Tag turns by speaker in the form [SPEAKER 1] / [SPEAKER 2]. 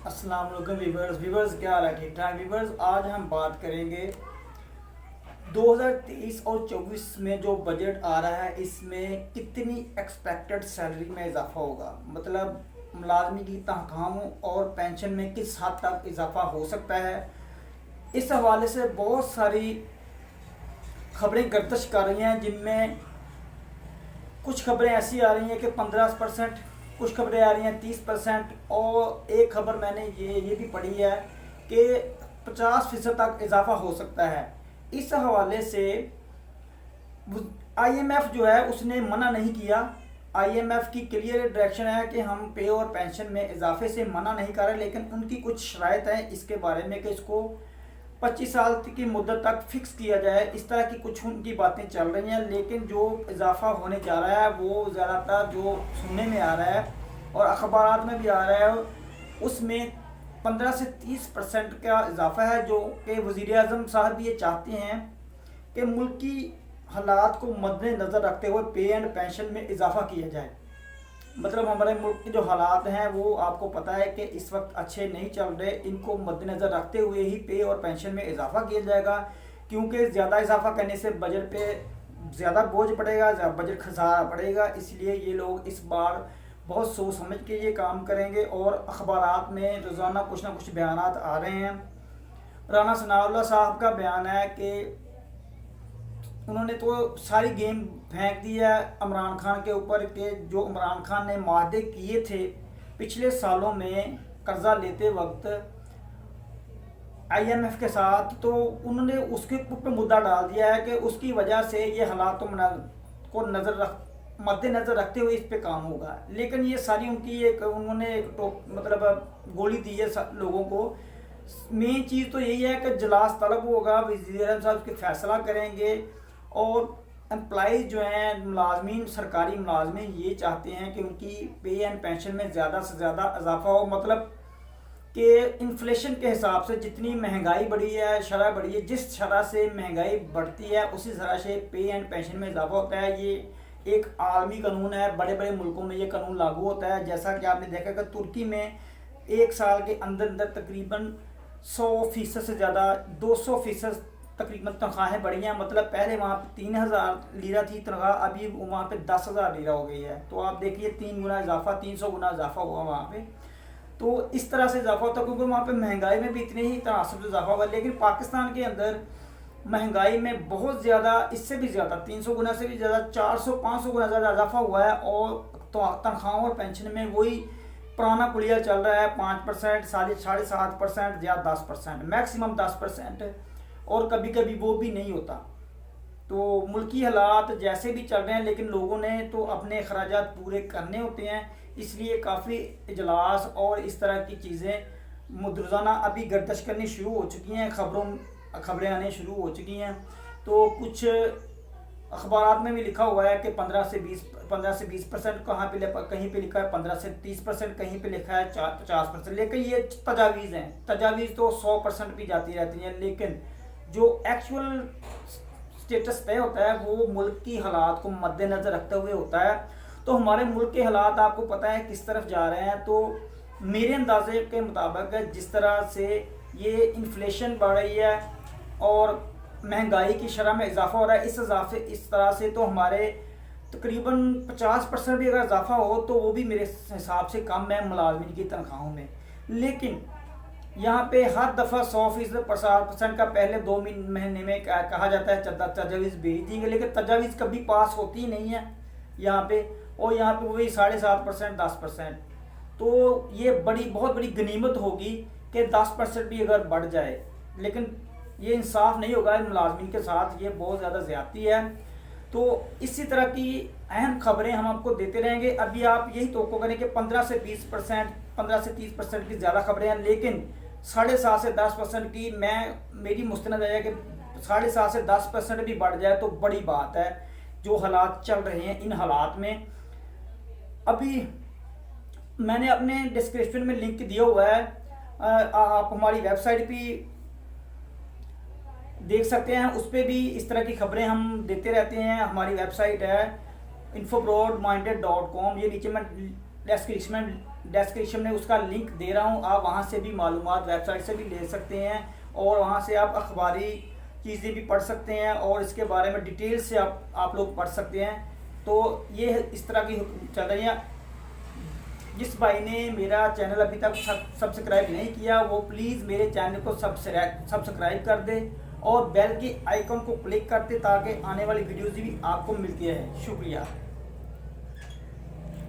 [SPEAKER 1] अस्सलाम वालेकुम वीवर्स क्या हाल है? ठीक ठाक वीवर्स। आज हम बात करेंगे 2023 और 24 में जो बजट आ रहा है इसमें कितनी एक्सपेक्टेड सैलरी में इजाफा होगा, मतलब मुलाजमी की तनख्वाहों और पेंशन में किस हद तक इजाफा हो सकता है। इस हवाले से बहुत सारी खबरें गर्दिश कर रही हैं, जिनमें कुछ खबरें ऐसी आ रही हैं कि 15%, कुछ खबरें आ रही हैं 30%, और एक खबर मैंने ये भी पढ़ी है कि 50% तक इजाफा हो सकता है। इस हवाले से आईएमएफ जो है उसने मना नहीं किया। आईएमएफ की क्लियर डायरेक्शन है कि हम पे और पेंशन में इजाफे से मना नहीं कर रहे, लेकिन उनकी कुछ शराइत हैं इसके बारे में कि इसको 25 साल की मुद्दत तक फिक्स किया जाए। इस तरह की कुछ उनकी बातें चल रही हैं, लेकिन जो इजाफा होने जा रहा है वो ज़्यादातर जो सुनने में आ रहा है और अखबार में भी आ रहा है उसमें 15 से 30% का इजाफा है, जो कि वज़ीर आज़म साहब ये चाहते हैं कि मुल्क की हालात को मद्देनज़र रखते हुए पे एंड पेंशन में इजाफा किया जाए। मतलब हमारे मुल्क के जो हालात हैं वो आपको पता है कि इस वक्त अच्छे नहीं चल रहे, इनको मद्देनज़र रखते हुए ही पे और पेंशन में इजाफा किया जाएगा, क्योंकि ज़्यादा इजाफा करने से बजट पे ज़्यादा बोझ पड़ेगा, बजट खसारा पड़ेगा। इसलिए ये लोग इस बार बहुत सोच समझ के ये काम करेंगे और अखबारात में रोज़ाना कुछ ना कुछ बयान आ रहे हैं। राना सनाउल्लाह साहब का बयान है कि उन्होंने तो सारी गेम फेंक दी है इमरान खान के ऊपर के जो इमरान खान ने माहदे किए थे पिछले सालों में कर्जा लेते वक्त आईएमएफ के साथ, तो उन्होंने उसके ऊपर मुद्दा डाल दिया है कि उसकी वजह से ये हालात को मद्देनज़र रखते हुए इस पे काम होगा। लेकिन ये सारी उनकी उन्होंने मतलब गोली दी है लोगों को। मेन चीज़ तो यही है कि जलास तलब होगा, वज़ीर आज़म साहब उसके फैसला करेंगे और एम्प्लॉइज़ जो हैं मुलाजमीन, सरकारी मुलाजमीन ये चाहते हैं कि उनकी पे एंड पेंशन में ज़्यादा से ज़्यादा इजाफा हो। मतलब कि इन्फ्लेशन के हिसाब से जितनी महंगाई बढ़ी है, शरह बढ़ी है, जिस शरह से महंगाई बढ़ती है उसी तरह से पे एंड पेंशन में इजाफा होता है। ये एक आलमी कानून है, बड़े बड़े मुल्कों में ये कानून लागू होता है। जैसा कि आपने देखा कि तुर्की में एक साल के अंदर अंदर तकरीबन 100% से ज़्यादा 200% तकरीबन तनख्वाहें बढ़ी हैं। मतलब पहले वहाँ पे 3000 लीरा थी तनख्वाह, अभी वहाँ पे 10,000 लीरा हो गई है। तो आप देखिए 3 गुना इजाफा, 300 गुना इजाफा हुआ वहाँ पे। तो इस तरह से इजाफा होता है क्योंकि वहाँ पे महंगाई में भी इतने ही तनासब से इजाफा हुआ। लेकिन पाकिस्तान के अंदर महंगाई में बहुत ज़्यादा, इससे भी ज़्यादा 300 गुना से भी ज़्यादा 400-500 गुना ज़्यादा इजाफा हुआ है। और तो तनख्वाहों और पेंशन में वही पुराना पुलिया चल रहा है, 5%, 7.5% या 10%, मैक्सिमम 10%, और कभी कभी वो भी नहीं होता। तो मुल्की हालात जैसे भी चल रहे हैं, लेकिन लोगों ने तो अपने अखराजात पूरे करने होते हैं, इसलिए काफ़ी इजलास और इस तरह की चीज़ें रोज़ाना अभी गर्दिश करनी शुरू हो चुकी हैं, खबरें आने शुरू हो चुकी हैं। तो कुछ अखबार में भी लिखा हुआ है कि 15 से 20% कहीं पे लिखा है 15 से 30%, कहीं पे लिखा है 50%। लेकिन ये तजावीज़ हैं, तजावीज़ तो 100% भी जाती रहती हैं, लेकिन जो एक्चुअल स्टेटस तय होता है वो मुल्क की हालात को मद्देनज़र रखते हुए होता है। तो हमारे मुल्क के हालात आपको पता है किस तरफ जा रहे हैं। तो मेरे अंदाजे के मुताबिक जिस तरह से ये इन्फ्लेशन बढ़ रही है और महंगाई की शरह में इजाफा हो रहा है, इस तरह से तो हमारे तकरीबन 50% भी अगर इजाफा हो तो वो भी मेरे हिसाब से कम है मुलाजमिन की तनख्वाहों में। लेकिन यहाँ पे हर दफ़ा 100% 50% का पहले 2 महीने में कहा जाता है तजावीज़ भेज देंगे, लेकिन तजावीज़ कभी पास होती ही नहीं है यहाँ पे। और यहाँ पे वही 7.5%, 10%। तो ये बहुत बड़ी गनीमत होगी कि 10% भी अगर बढ़ जाए, लेकिन ये इंसाफ नहीं होगा मुलाजमीन के साथ, ये बहुत ज़्यादा ज़्यादती है। तो इसी तरह की अहम खबरें हम आपको देते रहेंगे। अभी आप यही तवक्को करें कि 15 से 20%, 15 से 30% की ज़्यादा खबरें हैं, लेकिन 7.5 से 10% की मेरी मुस्तनद है कि 7.5 से 10% भी बढ़ जाए तो बड़ी बात है। जो हालात चल रहे हैं इन हालात में, अभी मैंने अपने डिस्क्रिप्शन में लिंक दिया हुआ है, आप हमारी वेबसाइट भी देख सकते हैं, उस पर भी इस तरह की खबरें हम देते रहते हैं। हमारी वेबसाइट है infobroadminded.com, ये नीचे मैं डिस्क्रिप्शन में डिस्क्रिप्शन में उसका लिंक दे रहा हूँ, आप वहाँ से भी मालूमात वेबसाइट से भी ले सकते हैं और वहाँ से आप अखबारी चीज़ें भी पढ़ सकते हैं और इसके बारे में डिटेल से आप लोग पढ़ सकते हैं। तो ये इस तरह की चल रही है। जिस भाई ने मेरा चैनल अभी तक सब्सक्राइब नहीं किया वो प्लीज़ मेरे चैनल को सब्सक्राइब कर दे और बेल के आइकन को क्लिक करते ताकि आने वाली वीडियोज़ भी आपको मिलती है। शुक्रिया।